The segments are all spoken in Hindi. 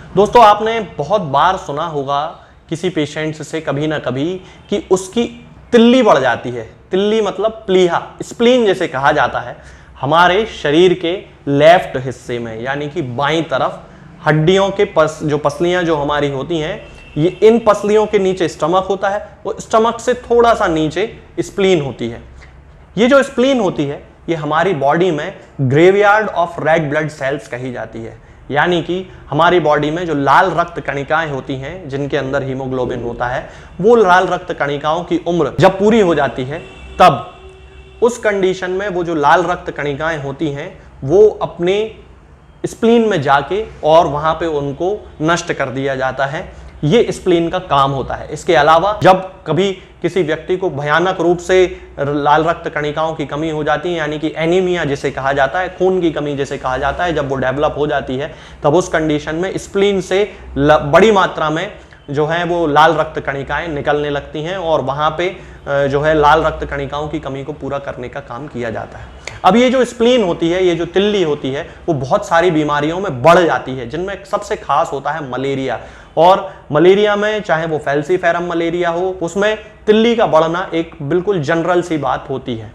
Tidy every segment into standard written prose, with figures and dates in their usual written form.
दोस्तों आपने बहुत बार सुना होगा किसी पेशेंट से कभी ना कभी कि उसकी तिल्ली बढ़ जाती है। तिल्ली मतलब प्लीहा, स्प्लीन जैसे कहा जाता है। हमारे शरीर के लेफ्ट हिस्से में यानी कि बाईं तरफ हड्डियों के जो पसलियां जो हमारी होती हैं, ये इन पसलियों के नीचे स्टमक होता है, वो स्टमक से थोड़ा सा नीचे स्प्लीन होती है। ये जो स्प्लीन होती है ये हमारी बॉडी में graveyard of red blood cells कही जाती है। यानी कि हमारी बॉडी में जो लाल रक्त कणिकाएं होती हैं जिनके अंदर हीमोग्लोबिन होता है, वो लाल रक्त कणिकाओं की उम्र जब पूरी हो जाती है तब उस कंडीशन में वो जो लाल रक्त कणिकाएं होती हैं वो अपने स्प्लीन में जाके और वहां पे उनको नष्ट कर दिया जाता है। ये स्प्लीन का काम होता है। इसके अलावा जब कभी किसी व्यक्ति को भयानक रूप से लाल रक्त कणिकाओं की कमी हो जाती है, यानी कि एनीमिया जिसे कहा जाता है, खून की कमी जिसे कहा जाता है, जब वो डेवलप हो जाती है तब उस कंडीशन में स्प्लीन से बड़ी मात्रा में जो है वो लाल रक्त कणिकाएं निकलने लगती हैं और वहां पे जो है लाल रक्त कणिकाओं की कमी को पूरा करने का काम किया जाता है। अब ये जो स्प्लीन होती है, ये जो तिल्ली होती है, वो बहुत सारी बीमारियों में बढ़ जाती है, जिनमें सबसे खास होता है मलेरिया। और मलेरिया में चाहे वो फैल्सीफेरम मलेरिया हो, उसमें तिल्ली का बढ़ना एक बिल्कुल जनरल सी बात होती है।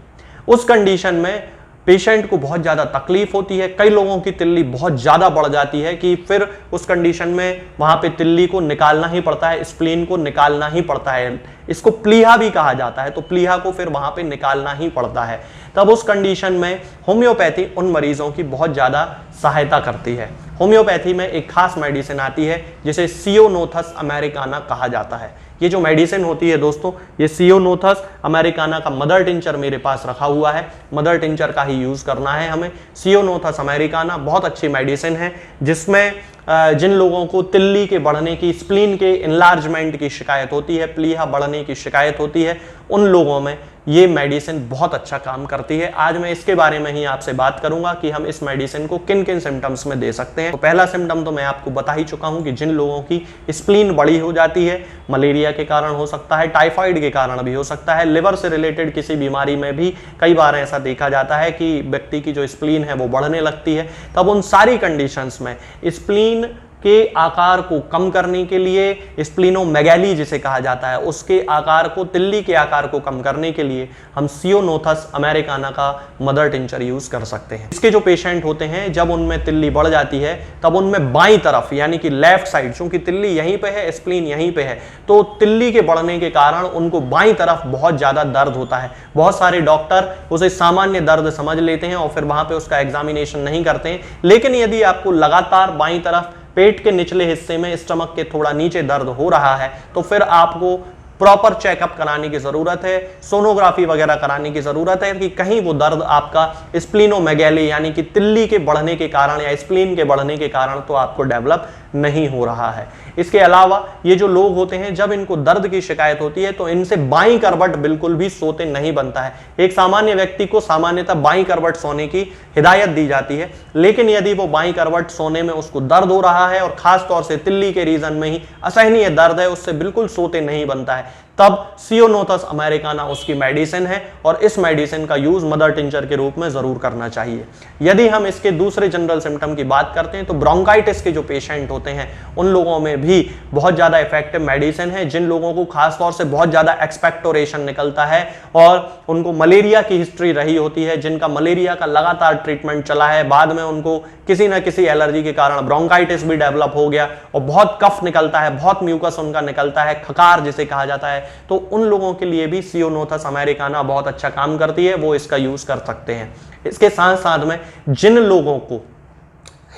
उस कंडीशन में पेशेंट को बहुत ज़्यादा तकलीफ होती है। कई लोगों की तिल्ली बहुत ज़्यादा बढ़ जाती है कि फिर उस कंडीशन में वहाँ पे तिल्ली को निकालना ही पड़ता है, स्प्लीन को निकालना ही पड़ता है। इसको प्लीहा भी कहा जाता है, तो प्लीहा को फिर वहाँ पे निकालना ही पड़ता है। तब उस कंडीशन में होम्योपैथी उन मरीजों की बहुत ज़्यादा सहायता करती है। होम्योपैथी में एक खास मेडिसिन आती है जिसे सियोनोथस अमेरिकाना कहा जाता है। ये जो मेडिसिन होती है दोस्तों, ये सियोनोथस अमेरिकाना का मदर टिंचर मेरे पास रखा हुआ है। मदर टिंचर का ही यूज़ करना है हमें। सियोनोथस अमेरिकाना बहुत अच्छी मेडिसिन है जिसमें जिन लोगों को तिल्ली के बढ़ने की, स्प्लीन के इनलार्जमेंट की शिकायत होती है, प्लीहा बढ़ने की शिकायत होती है, उन लोगों में ये मेडिसिन बहुत अच्छा काम करती है। आज मैं इसके बारे में ही आपसे बात करूंगा कि हम इस मेडिसिन को किन किन सिम्टम्स में दे सकते हैं। तो पहला सिम्टम तो मैं आपको बता ही चुका हूं कि जिन लोगों की स्प्लीन बड़ी हो जाती है, मलेरिया के कारण हो सकता है, टाइफाइड के कारण भी हो सकता है, लिवर से रिलेटेड किसी बीमारी में भी कई बार ऐसा देखा जाता है कि व्यक्ति की जो स्प्लीन है वो बढ़ने लगती है। तब उन सारी कंडीशंस में स्प्लीन के आकार को कम करने के लिए, स्प्लीनोमेगैली जिसे कहा जाता है, उसके आकार को, तिल्ली के आकार को कम करने के लिए हम सियोनोथस अमेरिकाना का मदर टिंचर यूज कर सकते हैं। इसके जो पेशेंट होते हैं जब उनमें तिल्ली बढ़ जाती है तब उनमें बाईं तरफ यानी कि लेफ्ट साइड, चूंकि तिल्ली यहीं पे है, स्प्लीन यहीं पे है, तो तिल्ली के बढ़ने के कारण उनको बाईं तरफ बहुत ज्यादा दर्द होता है। बहुत सारे डॉक्टर उसे सामान्य दर्द समझ लेते हैं और फिर वहां पे उसका एग्जामिनेशन नहीं करते हैं। लेकिन यदि आपको लगातार बाईं तरफ पेट के निचले हिस्से में, स्टमक के थोड़ा नीचे दर्द हो रहा है तो फिर आपको प्रॉपर चेकअप कराने की जरूरत है, सोनोग्राफी वगैरह कराने की जरूरत है कि कहीं वो दर्द आपका स्प्लीनोमेगैली यानी कि तिल्ली के बढ़ने के कारण या स्प्लीन के बढ़ने के कारण तो आपको डेवलप नहीं हो रहा है। इसके अलावा ये जो लोग होते हैं जब इनको दर्द की शिकायत होती है तो इनसे बाईं करवट बिल्कुल भी सोते नहीं बनता है। एक सामान्य व्यक्ति को सामान्यतः बाईं करवट सोने की हिदायत दी जाती है, लेकिन यदि वो बाईं करवट सोने में उसको दर्द हो रहा है और खास तौर से तिल्ली के रीजन में ही असहनीय दर्द है, उससे बिल्कुल सोते नहीं बनता है, तब सियोनोथस अमेरिकाना उसकी मेडिसिन है और इस मेडिसिन का यूज मदर टिंचर के रूप में जरूर करना चाहिए। यदि हम इसके दूसरे जनरल सिम्टम की बात करते हैं तो ब्रोंकाइटिस के जो पेशेंट होते हैं उन लोगों में भी बहुत ज्यादा इफेक्टिव मेडिसिन है। जिन लोगों को खासतौर से बहुत ज्यादा एक्सपेक्टोरेशन निकलता है और उनको मलेरिया की हिस्ट्री रही होती है, जिनका मलेरिया का लगातार ट्रीटमेंट चला है, बाद में उनको किसी न किसी एलर्जी के कारण ब्रोंकाइटिस भी डेवलप हो गया और बहुत कफ निकलता है, बहुत म्यूकस उनका निकलता है, खकार जिसे कहा जाता है, तो उन लोगों के लिए भी सियोनोथस अमेरिकाना बहुत अच्छा काम करती है, वो इसका यूज कर सकते हैं। इसके साथ साथ में जिन लोगों को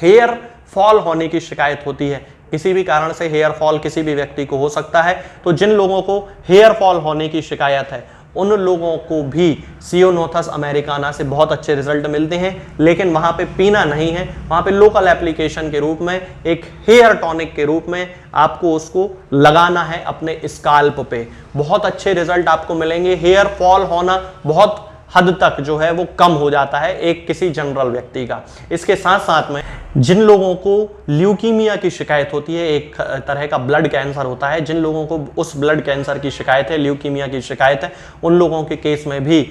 हेयर फॉल होने की शिकायत होती है, किसी भी कारण से हेयर फॉल किसी भी व्यक्ति को हो सकता है, तो जिन लोगों को हेयर फॉल होने की शिकायत है उन लोगों को भी सियोनोथस अमेरिकाना से बहुत अच्छे रिजल्ट मिलते हैं। लेकिन वहां पे पीना नहीं है, वहां पे लोकल एप्लीकेशन के रूप में, एक हेयर टॉनिक के रूप में आपको उसको लगाना है अपने स्काल्प पे। बहुत अच्छे रिजल्ट आपको मिलेंगे। हेयर फॉल होना बहुत हद तक जो है वो कम हो जाता है एक किसी जनरल व्यक्ति का। इसके साथ साथ में जिन लोगों को ल्यूकीमिया की शिकायत होती है, एक तरह का ब्लड कैंसर होता है, जिन लोगों को उस ब्लड कैंसर की शिकायत है, ल्यूकीमिया की शिकायत है, उन लोगों के केस में भी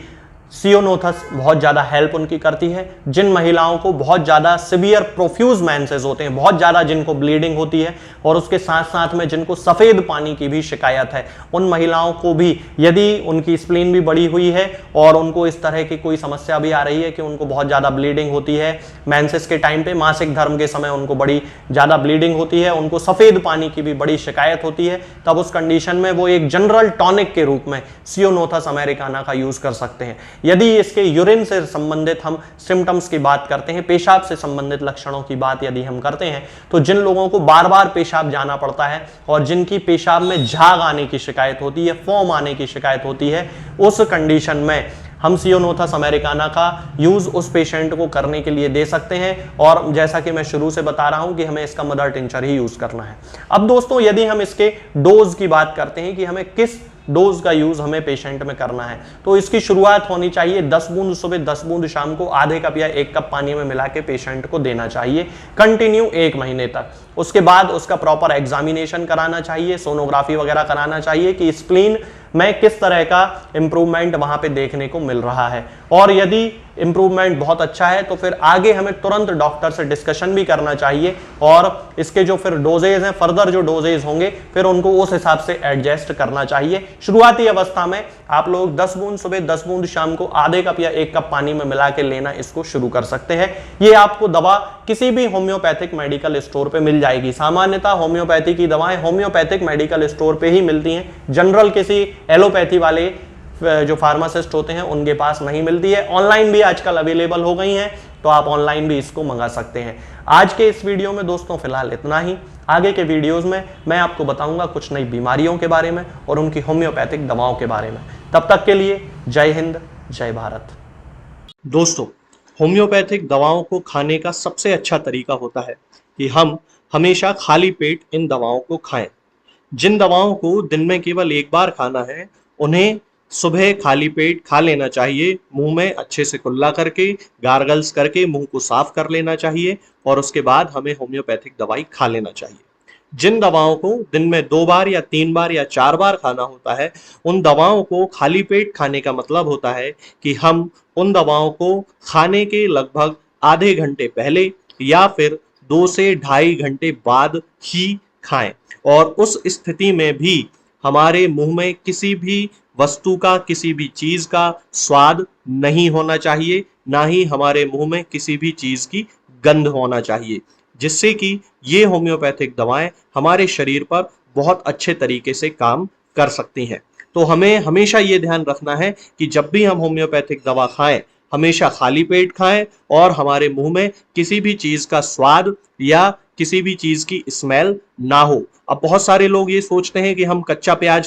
सियोनोथस बहुत ज़्यादा हेल्प उनकी करती है। जिन महिलाओं को बहुत ज़्यादा सिवियर प्रोफ्यूज मेंसेस होते हैं, बहुत ज़्यादा जिनको ब्लीडिंग होती है और उसके साथ साथ में जिनको सफ़ेद पानी की भी शिकायत है, उन महिलाओं को भी यदि उनकी स्प्लीन भी बड़ी हुई है और उनको इस तरह की कोई समस्या भी आ रही है कि उनको बहुत ज़्यादा ब्लीडिंग होती है मेंसेस के टाइम पे, मासिक धर्म के समय उनको बड़ी ज़्यादा ब्लीडिंग होती है, उनको सफ़ेद पानी की भी बड़ी शिकायत होती है, तब उस कंडीशन में वो एक जनरल टॉनिक के रूप में सियोनोथस अमेरिकाना का यूज़ कर सकते हैं। यदि इसके यूरिन से संबंधित हम सिम्टम्स की बात करते हैं, पेशाब से संबंधित लक्षणों की बात यदि हम करते हैं, तो जिन लोगों को बार बार पेशाब जाना पड़ता है और जिनकी पेशाब में झाग आने की शिकायत होती है, फोम आने की शिकायत होती है, उस कंडीशन में हम सियोनोथस अमेरिकाना का यूज उस पेशेंट को करने के लिए दे सकते हैं। और जैसा कि मैं शुरू से बता रहा हूं कि हमें इसका मदर टिंचर ही यूज करना है। अब दोस्तों, यदि हम इसके डोज की बात करते हैं कि हमें किस डोज का यूज हमें पेशेंट में करना है, तो इसकी शुरुआत होनी चाहिए 10 बूंद सुबह 10 बूंद शाम को आधे कप या 1 कप पानी में मिला के पेशेंट को देना चाहिए कंटिन्यू 1 महीने तक। उसके बाद उसका प्रॉपर एग्जामिनेशन कराना चाहिए, सोनोग्राफी वगैरह कराना चाहिए कि स्प्लीन में किस तरह का इंप्रूवमेंट वहां पे देखने को मिल रहा है। और यदि इंप्रूवमेंट बहुत अच्छा है तो फिर आगे हमें तुरंत डॉक्टर से डिस्कशन भी करना चाहिए और इसके जो फिर डोजेज हैं, फर्दर जो डोजेज होंगे, फिर उनको उस हिसाब से एडजस्ट करना चाहिए। शुरुआती अवस्था में आप लोग 10 बूंद सुबह 10 बूंद शाम को आधे कप या 1 कप पानी में मिला के लेना इसको शुरू कर सकते हैं। ये आपको दवा किसी भी होम्योपैथिक मेडिकल स्टोर पे मिल जाएगी। सामान्यतः होम्योपैथी की दवाएं होम्योपैथिक मेडिकल स्टोर पे ही मिलती हैं, जनरल किसी एलोपैथी वाले जो फार्मासिस्ट होते हैं उनके पास नहीं मिलती है। ऑनलाइन भी आजकल अवेलेबल हो गई हैं, तो आप ऑनलाइन भी इसको मंगा सकते हैं। आज के इस वीडियो में दोस्तों फिलहाल इतना ही। आगे के वीडियोस में मैं आपको बताऊंगा कुछ नई बीमारियों के बारे में और उनकी होम्योपैथिक दवाओं के बारे में। तब तक के लिए जय हिंद, जय भारत। दोस्तों, होम्योपैथिक दवाओं को खाने का सबसे अच्छा तरीका होता है कि हम हमेशा खाली पेट इन दवाओं को खाएं। जिन दवाओं को दिन में केवल एक बार खाना है, उन्हें सुबह खाली पेट खा लेना चाहिए, मुंह में अच्छे से कुल्ला करके, गार्गल्स करके मुंह को साफ कर लेना चाहिए और उसके बाद हमें होम्योपैथिक दवाई खा लेना चाहिए। जिन दवाओं को दिन में 2 बार या 3 बार या 4 बार खाना होता है, उन दवाओं को खाली पेट खाने का मतलब होता है कि हम उन दवाओं को खाने के लगभग आधे घंटे पहले या फिर 2 से ढाई घंटे बाद ही खाएं। और उस स्थिति में भी हमारे मुंह में किसी भी वस्तु का, किसी भी चीज का स्वाद नहीं होना चाहिए, ना ही हमारे मुंह में किसी भी चीज की गंध होना चाहिए, जिससे कि ये होम्योपैथिक दवाएं हमारे शरीर पर बहुत अच्छे तरीके से काम कर सकती हैं। तो हमें हमेशा ये ध्यान रखना है कि जब भी हम होम्योपैथिक दवा खाएं, हमेशा खाली पेट खाएं और हमारे मुंह में किसी भी चीज का स्वाद या किसी भी चीज की स्मेल ना हो। अब बहुत सारे लोग ये सोचते हैं कि हम कच्चा प्याज